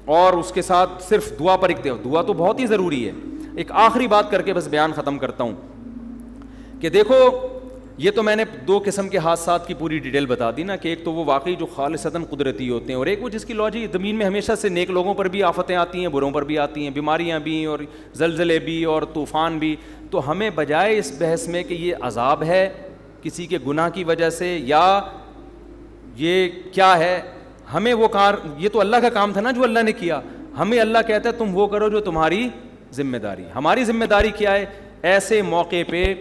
اور اس کے ساتھ صرف دعا پر دعا تو بہت ہی ضروری ہے. ایک آخری بات کر کے بس بیان ختم کرتا ہوں کہ دیکھو یہ تو میں نے دو قسم کے حادثات کی پوری ڈیٹیل بتا دی نا, کہ ایک تو وہ واقعی جو خالصتاً قدرتی ہوتے ہیں, اور ایک وہ جس کی لاجک زمین میں ہمیشہ سے نیک لوگوں پر بھی آفتیں آتی ہیں, بروں پر بھی آتی ہیں, بیماریاں بھی اور زلزلے بھی اور طوفان بھی. تو ہمیں بجائے اس بحث میں کہ یہ عذاب ہے کسی کے گناہ کی وجہ سے یا یہ کیا ہے, ہمیں وہ یہ تو اللہ کا کام تھا نا جو اللہ نے کیا, ہمیں اللہ کہتا ہے تم وہ کرو جو تمہاری ذمہ داری. ہماری ذمہ داری کیا ہے؟ ایسے موقع پہ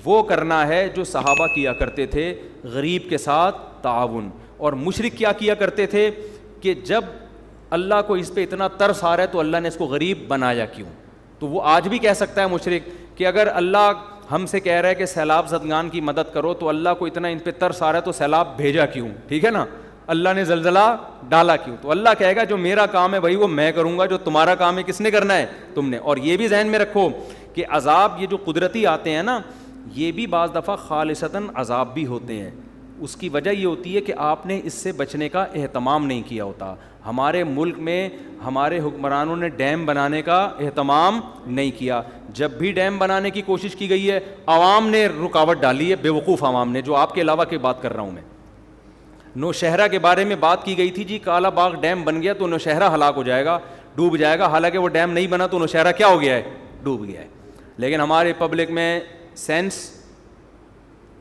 وہ کرنا ہے جو صحابہ کیا کرتے تھے, غریب کے ساتھ تعاون. اور مشرک کیا کیا کرتے تھے کہ جب اللہ کو اس پہ اتنا ترس آ رہا ہے تو اللہ نے اس کو غریب بنایا کیوں؟ تو وہ آج بھی کہہ سکتا ہے مشرک کہ اگر اللہ ہم سے کہہ رہا ہے کہ سیلاب زدگان کی مدد کرو تو اللہ کو اتنا ان پہ ترس آ رہا ہے تو سیلاب بھیجا کیوں؟ ٹھیک ہے نا, اللہ نے زلزلہ ڈالا کیوں؟ تو اللہ کہے گا جو میرا کام ہے بھائی وہ میں کروں گا, جو تمہارا کام ہے کس نے کرنا ہے؟ تم نے. اور یہ بھی ذہن میں رکھو کہ عذاب یہ جو قدرتی آتے ہیں نا, یہ بھی بعض دفعہ خالصتاً عذاب بھی ہوتے ہیں. اس کی وجہ یہ ہوتی ہے کہ آپ نے اس سے بچنے کا اہتمام نہیں کیا ہوتا. ہمارے ملک میں ہمارے حکمرانوں نے ڈیم بنانے کا اہتمام نہیں کیا. جب بھی ڈیم بنانے کی کوشش کی گئی ہے عوام نے رکاوٹ ڈالی ہے, بیوقوف عوام نے, جو آپ کے علاوہ کی بات کر رہا ہوں میں. نوشہرہ کے بارے میں بات کی گئی تھی, جی کالا باغ ڈیم بن گیا تو نوشہرہ ہلاک ہو جائے گا, ڈوب جائے گا. حالانکہ وہ ڈیم نہیں بنا تو نوشہرہ کیا ہو گیا ہے؟ ڈوب گیا ہے. لیکن ہمارے پبلک میں سینس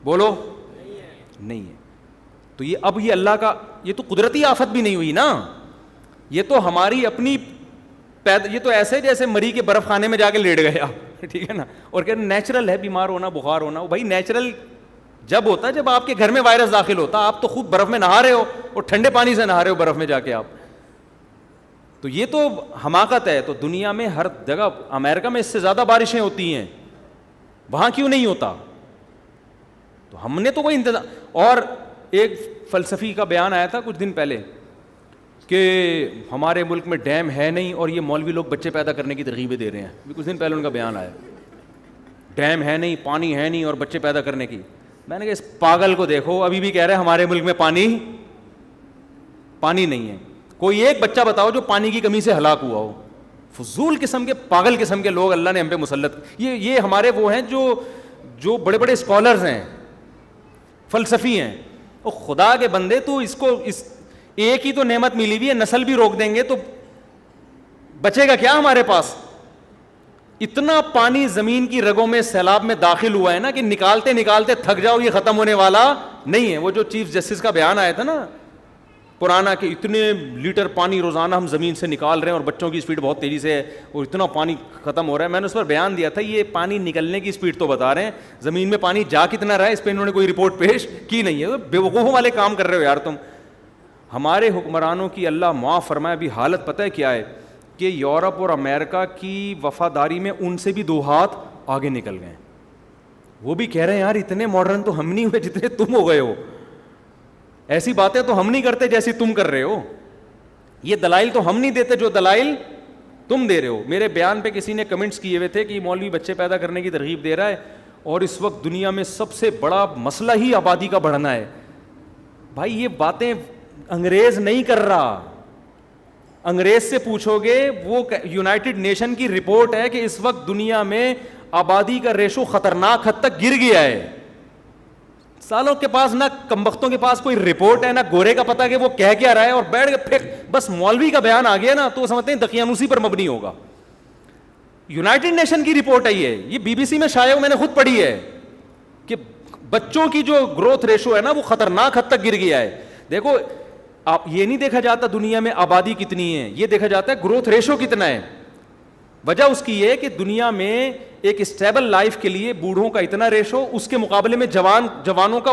بولو نہیں ہے. تو یہ اب یہ اللہ کا, یہ تو قدرتی آفت بھی نہیں ہوئی نا, یہ تو ہماری اپنی یہ تو ایسے جیسے مری کے برف خانے میں جا کے لیٹ گیا, ٹھیک ہے نا, اور کہ نیچرل ہے بیمار ہونا, بخار ہونا. بھائی نیچرل جب ہوتا ہے جب آپ کے گھر میں وائرس داخل ہوتا, آپ تو خوب برف میں نہا رہے ہو اور ٹھنڈے پانی سے نہا رہے ہو برف میں جا کے آپ, تو یہ تو حماقت ہے. تو دنیا میں ہر جگہ, امریکہ میں اس سے زیادہ بارشیں ہوتی ہیں, وہاں کیوں نہیں ہوتا؟ تو ہم نے تو کوئی انتظام. اور ایک فلسفی کا بیان آیا تھا کچھ دن پہلے کہ ہمارے ملک میں ڈیم ہے نہیں اور یہ مولوی لوگ بچے پیدا کرنے کی ترغیبیں دے رہے ہیں. کچھ دن پہلے ان کا بیان آیا, ڈیم ہے نہیں, پانی ہے نہیں اور بچے پیدا کرنے کی. میں نے کہا اس پاگل کو دیکھو, ابھی بھی کہہ رہے ہیں ہمارے ملک میں پانی نہیں ہے. کوئی ایک بچہ بتاؤ جو پانی کی کمی سے ہلاک ہوا ہو. فضول قسم کے, پاگل قسم کے لوگ اللہ نے ہم پہ مسلط. یہ ہمارے وہ ہیں جو بڑے بڑے اسکالرز ہیں, فلسفی ہیں. اور خدا کے بندے, تو اس کو ایک ہی تو نعمت ملی ہوئی ہے, نسل بھی روک دیں گے تو بچے گا کیا ہمارے پاس؟ اتنا پانی زمین کی رگوں میں سیلاب میں داخل ہوا ہے نا کہ نکالتے نکالتے تھک جاؤ, یہ ختم ہونے والا نہیں ہے. وہ جو چیف جسٹس کا بیان آیا تھا نا پرانا, کہ اتنے لیٹر پانی روزانہ ہم زمین سے نکال رہے ہیں اور بچوں کی اسپیڈ بہت تیزی سے ہے اور اتنا پانی ختم ہو رہا ہے. میں نے اس پر بیان دیا تھا, یہ پانی نکلنے کی اسپیڈ تو بتا رہے ہیں, زمین میں پانی جا کتنا رہا ہے اس پہ انہوں نے کوئی رپورٹ پیش کی نہیں ہے. بے وقوفوں والے کام کر رہے ہو یار تم. ہمارے حکمرانوں کی اللہ معاف فرمائے ابھی حالت پتہ ہے کیا ہے, کہ یورپ اور امریکہ کی وفاداری میں ان سے بھی 2 ہاتھ آگے نکل گئے. وہ بھی کہہ رہے ہیں یار اتنے ماڈرن تو ہم نہیں ہوئے جتنے تم ہو گئے ہو, ایسی باتیں تو ہم نہیں کرتے جیسی تم کر رہے ہو, یہ دلائل تو ہم نہیں دیتے جو دلائل تم دے رہے ہو. میرے بیان پہ کسی نے کمنٹس کیے ہوئے تھے کہ مولوی بچے پیدا کرنے کی ترغیب دے رہا ہے اور اس وقت دنیا میں سب سے بڑا مسئلہ ہی آبادی کا بڑھنا ہے. بھائی یہ باتیں انگریز نہیں کر رہا, انگریز سے پوچھو گے, وہ یونائٹڈ نیشن کی رپورٹ ہے کہ اس وقت دنیا میں آبادی کا ریشو خطرناک حد تک گر گیا ہے. سالوں کے پاس نہ کمبختوں کے پاس کوئی رپورٹ ہے نہ گورے کا پتہ کہ وہ کہہ کیا رہا ہے, اور بیٹھ کے پھر بس مولوی کا بیان آ گیا نا تو سمجھتے ہیں دقیانوسی پر مبنی ہوگا. یونائٹڈ نیشن کی رپورٹ ہے یہ BBC میں شائع, میں نے خود پڑھی ہے کہ بچوں کی جو گروتھ ریشو ہے نا وہ خطرناک حد تک گر گیا ہے. دیکھو آپ یہ نہیں دیکھا جاتا دنیا میں آبادی کتنی ہے, یہ دیکھا جاتا ہے گروتھ ریشو کتنا ہے. وجہ اس کی یہ کہ دنیا میں ایک اسٹیبل لائف کے لیے بوڑھوں کا اتنا ریشو, اس کے مقابلے میں جوانوں کا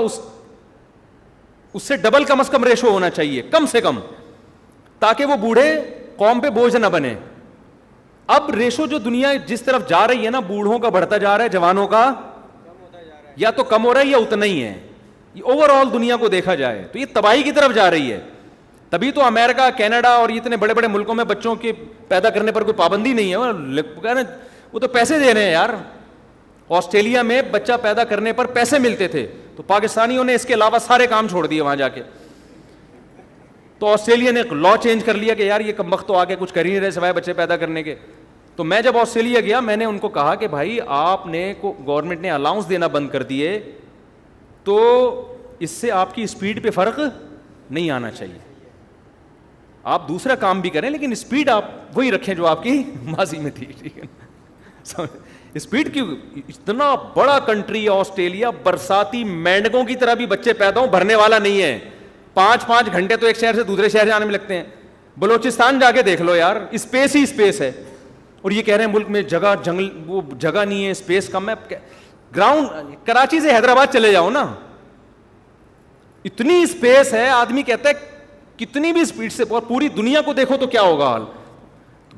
اس سے ڈبل کم از کم ریشو ہونا چاہیے کم سے کم, تاکہ وہ بوڑھے قوم پہ بوجھ نہ بنے. اب ریشو جو دنیا جس طرف جا رہی ہے نا, بوڑھوں کا بڑھتا جا رہا ہے, جوانوں کا یا تو کم ہو رہا ہے یا اتنا ہی ہے. یہ اوور آل دنیا کو دیکھا جائے تو یہ تباہی کی طرف جا رہی ہے. تبھی تو امریکہ, کینیڈا اور اتنے بڑے بڑے ملکوں میں بچوں کے پیدا کرنے پر کوئی پابندی نہیں ہے, وہ تو پیسے دے رہے ہیں یار. آسٹریلیا میں بچہ پیدا کرنے پر پیسے ملتے تھے تو پاکستانیوں نے اس کے علاوہ سارے کام چھوڑ دیے وہاں جا کے. تو آسٹریلیا نے ایک لا چینج کر لیا کہ یار یہ کمبخت تو آگے کچھ کر ہی نہیں رہے سوائے بچے پیدا کرنے کے. تو میں جب آسٹریلیا گیا میں نے ان کو کہا کہ بھائی آپ نے گورنمنٹ نے الاؤنس دینا بند کر دیے تو اس سے آپ کی اسپیڈ پہ فرق نہیں آنا چاہیے. آپ دوسرا کام بھی کریں لیکن اسپیڈ آپ وہی رکھیں جو آپ کی ماضی میں تھی. ٹھیک ہے, اسپیڈ کی. اتنا بڑا کنٹری ہے آسٹریلیا, برساتی مینڈکوں کی طرح بھی بچے پیدا ہوں بھرنے والا نہیں ہے. 5 گھنٹے تو ایک شہر سے دوسرے شہر جانے میں لگتے ہیں. بلوچستان جا کے دیکھ لو یار, اسپیس ہی اسپیس ہے. اور یہ کہہ رہے ہیں ملک میں جگہ جنگل وہ جگہ نہیں ہے, اسپیس کم ہے. گراؤنڈ کراچی سے حیدرآباد چلے جاؤ نا, اتنی اسپیس ہے. آدمی کہتا ہے کتنی بھی اسپیڈ سے, پوری دنیا کو دیکھو تو کیا ہوگا حال.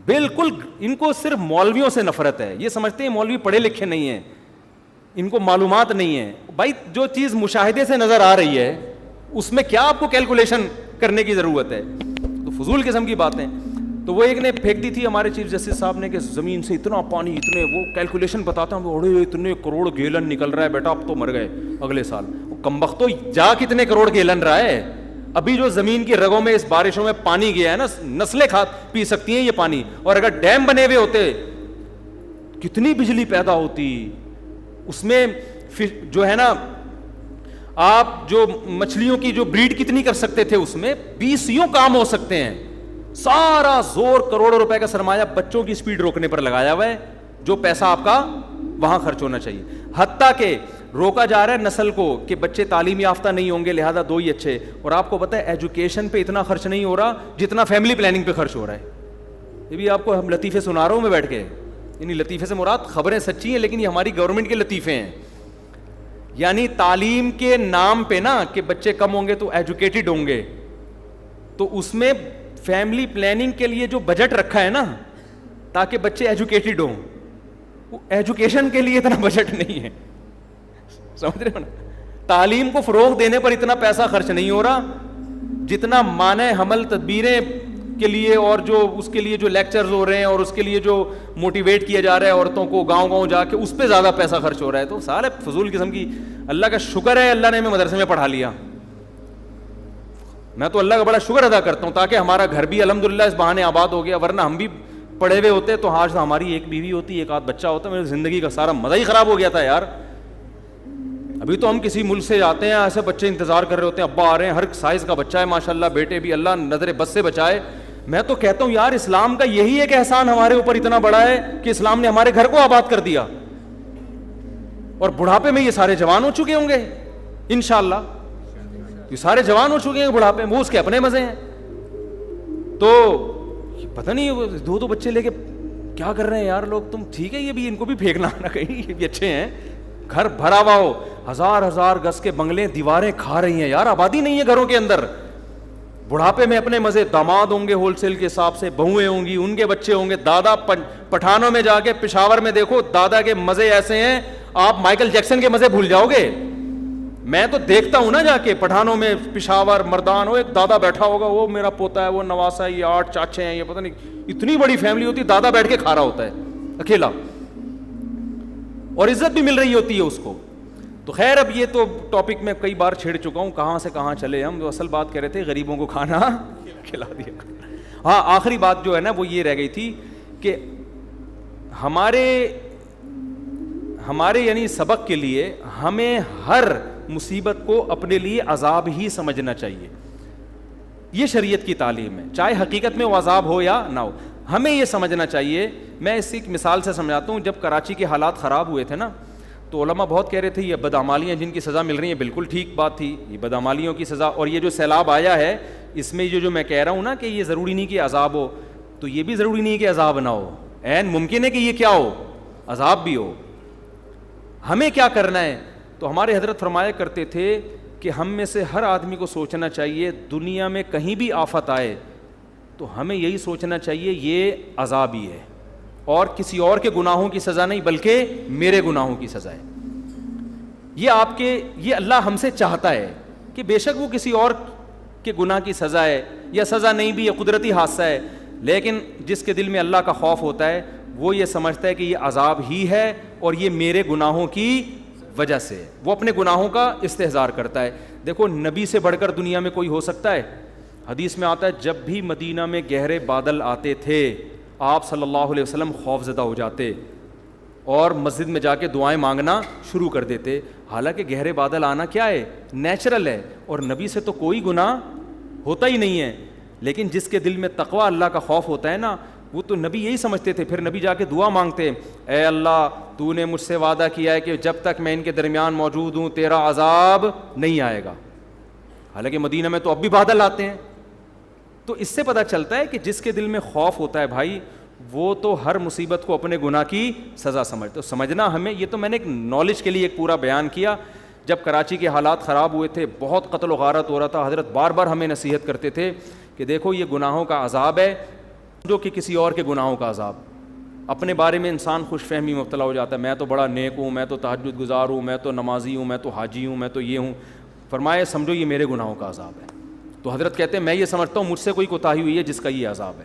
بالکل ان کو صرف مولویوں سے نفرت ہے. یہ سمجھتے ہیں مولوی پڑھے لکھے نہیں ہیں, ان کو معلومات نہیں ہے. بھائی جو چیز مشاہدے سے نظر آ رہی ہے اس میں کیا آپ کو کیلکولیشن کرنے کی ضرورت ہے. تو فضول قسم کی باتیں. تو وہ ایک نے پھینک دی تھی ہمارے چیف جسٹس صاحب نے کہ زمین سے اتنا پانی, اتنے وہ کیلکولیشن بتاتا ہوں اڑے اتنے کروڑ گیلن نکل رہا ہے بیٹا, اب تو مر گئے اگلے سال. وہ کمبخت تو جا کتنے کروڑ گیلن رہا ہے. ابھی جو زمین کی رگوں میں اس بارشوں میں پانی گیا ہے نا, نسلیں پی سکتی ہیں یہ پانی. اور اگر ڈیم بنے ہوئے ہوتے کتنی بجلی پیدا ہوتی. اس میں جو ہے نا آپ جو مچھلیوں کی جو بریڈ کتنی کر سکتے تھے, اس میں 20 کام ہو سکتے ہیں. سارا زور کروڑوں روپے کا سرمایہ بچوں کی اسپیڈ روکنے پر لگایا ہوا ہے, جو پیسہ آپ کا وہاں خرچ ہونا چاہیے. حتیٰ کہ روکا جا رہا ہے نسل کو کہ بچے تعلیم یافتہ نہیں ہوں گے لہذا 2 ہی اچھے. اور آپ کو پتہ ہے ایجوکیشن پہ اتنا خرچ نہیں ہو رہا جتنا فیملی پلاننگ پہ خرچ ہو رہا ہے. یہ بھی آپ کو ہم لطیفے سنا رہا ہوں میں بیٹھ کے, یعنی لطیفے سے مراد خبریں سچی ہیں لیکن یہ ہماری گورنمنٹ کے لطیفے ہیں. یعنی تعلیم کے نام پہ نا کہ بچے کم ہوں گے تو ایجوکیٹڈ ہوں گے, تو اس میں فیملی پلاننگ کے لیے جو بجٹ رکھا ہے نا تاکہ بچے ایجوکیٹڈ ہوں, وہ ایجوکیشن کے لیے اتنا بجٹ نہیں ہے, سمجھ رہے ہو نا. تعلیم کو فروغ دینے پر اتنا پیسہ خرچ نہیں ہو رہا جتنا مانع حمل تدبیریں کے لیے اور جو اس کے لیے جو لیکچرز ہو رہے ہیں اور اس کے لیے جو موٹیویٹ کیا جا رہا ہے عورتوں کو گاؤں گاؤں جا کے, اس پہ زیادہ پیسہ خرچ ہو رہا ہے. تو سارے فضول قسم کی. اللہ کا شکر ہے اللہ نے ہمیں مدرسے میں پڑھا لیا, میں تو اللہ کا بڑا شکر ادا کرتا ہوں تاکہ ہمارا گھر بھی الحمدللہ اس بہانے آباد ہو گیا, ورنہ ہم بھی پڑھے ہوئے ہوتے تو آج ہماری ایک بیوی ہوتی, ایک آدھ بچہ ہوتا, میری زندگی کا سارا مزہ ہی خراب ہو گیا تھا یار. ابھی تو ہم کسی ملک سے جاتے ہیں ایسے بچے انتظار کر رہے ہوتے ہیں, ابا آ رہے ہیں, ہر سائز کا بچہ ہے ماشاءاللہ, بیٹے بھی, اللہ نظر بس سے بچائے. میں تو کہتا ہوں یار اسلام کا یہی ایک احسان ہمارے اوپر اتنا بڑا ہے کہ اسلام نے ہمارے گھر کو آباد کر دیا, اور بڑھاپے میں یہ سارے جوان ہو چکے ہوں گے انشاءاللہ, یہ سارے جوان ہو چکے ہیں بڑھاپے میں, وہ اس کے اپنے مزے ہیں. تو پتہ نہیں وہ دو بچے لے کے کیا کر رہے ہیں یار لوگ. تم ٹھیک ہے یہ بھی, ان کو بھی پھینکنا نہ کہیں, یہ بھی اچھے ہیں. گھر بھرا ہوا ہو, ہزار گز کے بنگلے, دیواریں کھا رہی ہیں یار, آبادی نہیں ہے گھروں کے اندر. بڑھاپے میں اپنے مزے, داماد ہوں گے ہول سیل کے حساب سے, بہویں ہوں گی, ان کے بچے ہوں گے. دادا پٹھانوں میں جا کے پشاور میں دیکھو, دادا کے مزے ایسے ہیں آپ مائیکل جیکسن کے مزے بھول جاؤ گے. میں تو دیکھتا ہوں نا جا کے پٹھانوں میں, پشاور مردان ہو, ایک دادا بیٹھا ہوگا, وہ میرا پوتا ہے, وہ نواسا ہے, یہ 8 چاچے ہیں, یہ پتہ نہیں اتنی بڑی فیملی ہوتی ہے, دادا بیٹھ کے کھا رہا ہوتا ہے اکیلا, اور عزت بھی مل رہی ہوتی ہے اس کو. تو خیر اب یہ تو ٹاپک میں کئی بار چھیڑ چکا ہوں, کہاں سے کہاں چلے ہم. جو اصل بات کہہ رہے تھے غریبوں کو کھانا کھلا دیا. ہاں آخری بات جو ہے نا وہ یہ رہ گئی تھی کہ ہمارے یعنی سبق کے لیے ہمیں ہر مصیبت کو اپنے لیے عذاب ہی سمجھنا چاہیے. یہ شریعت کی تعلیم ہے, چاہے حقیقت میں وہ عذاب ہو یا نہ ہو, ہمیں یہ سمجھنا چاہیے. میں اس ایک مثال سے سمجھاتا ہوں. جب کراچی کے حالات خراب ہوئے تھے نا تو علماء بہت کہہ رہے تھے یہ بدعمالیاں جن کی سزا مل رہی ہیں, بالکل ٹھیک بات تھی, یہ بدعمالیوں کی سزا. اور یہ جو سیلاب آیا ہے اس میں جو میں کہہ رہا ہوں نا کہ یہ ضروری نہیں کہ عذاب ہو, تو یہ بھی ضروری نہیں کہ عذاب نہ ہو, عین ممکن ہے کہ یہ کیا ہو, عذاب بھی ہو. ہمیں کیا کرنا ہے؟ تو ہمارے حضرت فرمایا کرتے تھے کہ ہم میں سے ہر آدمی کو سوچنا چاہیے دنیا میں کہیں بھی آفت آئے تو ہمیں یہی سوچنا چاہیے یہ عذاب ہی ہے, اور کسی اور کے گناہوں کی سزا نہیں بلکہ میرے گناہوں کی سزا ہے. یہ اللہ ہم سے چاہتا ہے کہ بے شک وہ کسی اور کے گناہ کی سزا ہے یا سزا نہیں بھی, یہ قدرتی حادثہ ہے, لیکن جس کے دل میں اللہ کا خوف ہوتا ہے وہ یہ سمجھتا ہے کہ یہ عذاب ہی ہے اور یہ میرے گناہوں کی وجہ سے ہے. وہ اپنے گناہوں کا استحضار کرتا ہے. دیکھو نبی سے بڑھ کر دنیا میں کوئی ہو سکتا ہے؟ حدیث میں آتا ہے جب بھی مدینہ میں گہرے بادل آتے تھے آپ صلی اللہ علیہ وسلم خوف زدہ ہو جاتے اور مسجد میں جا کے دعائیں مانگنا شروع کر دیتے. حالانکہ گہرے بادل آنا کیا ہے, نیچرل ہے, اور نبی سے تو کوئی گناہ ہوتا ہی نہیں ہے. لیکن جس کے دل میں تقوی اللہ کا خوف ہوتا ہے نا, وہ تو نبی یہی سمجھتے تھے. پھر نبی جا کے دعا مانگتے, اے اللہ تو نے مجھ سے وعدہ کیا ہے کہ جب تک میں ان کے درمیان موجود ہوں تیرا عذاب نہیں آئے گا. حالانکہ مدینہ میں تو اب بھی بادل آتے ہیں. تو اس سے پتہ چلتا ہے کہ جس کے دل میں خوف ہوتا ہے بھائی وہ تو ہر مصیبت کو اپنے گناہ کی سزا سمجھتے. تو سمجھنا ہمیں, یہ تو میں نے ایک نالج کے لیے ایک پورا بیان کیا. جب کراچی کے حالات خراب ہوئے تھے, بہت قتل و غارت ہو رہا تھا, حضرت بار بار ہمیں نصیحت کرتے تھے کہ دیکھو یہ گناہوں کا عذاب ہے جو کہ کسی اور کے گناہوں کا عذاب. اپنے بارے میں انسان خوش فہمی مبتلا ہو جاتا ہے, میں تو بڑا نیک ہوں, میں تو تہجد گزار ہوں, میں تو نمازی ہوں, میں تو حاجی ہوں, میں تو یہ ہوں. فرمایا سمجھو یہ میرے گناہوں کا عذاب ہے. تو حضرت کہتے ہیں میں یہ سمجھتا ہوں مجھ سے کوئی کوتاہی ہوئی ہے جس کا یہ عذاب ہے.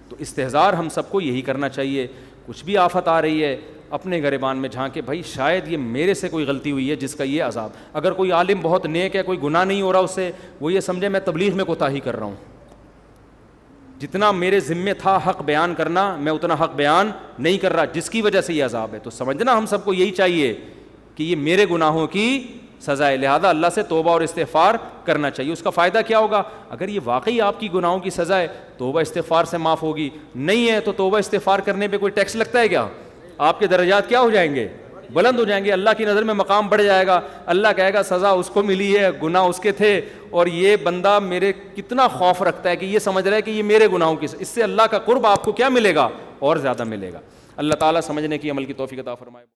تو استحضار ہم سب کو یہی کرنا چاہیے. کچھ بھی آفت آ رہی ہے اپنے گریبان میں جھانکے بھائی شاید یہ میرے سے کوئی غلطی ہوئی ہے جس کا یہ عذاب. اگر کوئی عالم بہت نیک ہے, کوئی گناہ نہیں ہو رہا اس سے, وہ یہ سمجھے میں تبلیغ میں کوتاہی کر رہا ہوں, جتنا میرے ذمے تھا حق بیان کرنا میں اتنا حق بیان نہیں کر رہا جس کی وجہ سے یہ عذاب ہے. تو سمجھنا ہم سب کو یہی چاہیے کہ یہ میرے گناہوں کی سزا ہے, لہذا اللہ سے توبہ اور استغفار کرنا چاہیے. اس کا فائدہ کیا ہوگا؟ اگر یہ واقعی آپ کی گناہوں کی سزا ہے توبہ استغفار سے معاف ہوگی, نہیں ہے تو توبہ استغفار کرنے پہ کوئی ٹیکس لگتا ہے کیا؟ آپ کے درجات کیا ہو جائیں گے؟ بلند ہو جائیں گے. اللہ کی نظر میں مقام بڑھ جائے گا. اللہ کہے گا سزا اس کو ملی ہے, گناہ اس کے تھے, اور یہ بندہ میرے کتنا خوف رکھتا ہے کہ یہ سمجھ رہا ہے کہ یہ میرے گناہوں کی, اس سے اللہ کا قرب آپ کو کیا ملے گا؟ اور زیادہ ملے گا. اللہ تعالیٰ سمجھنے کی عمل کی توفیق عطا فرمائے.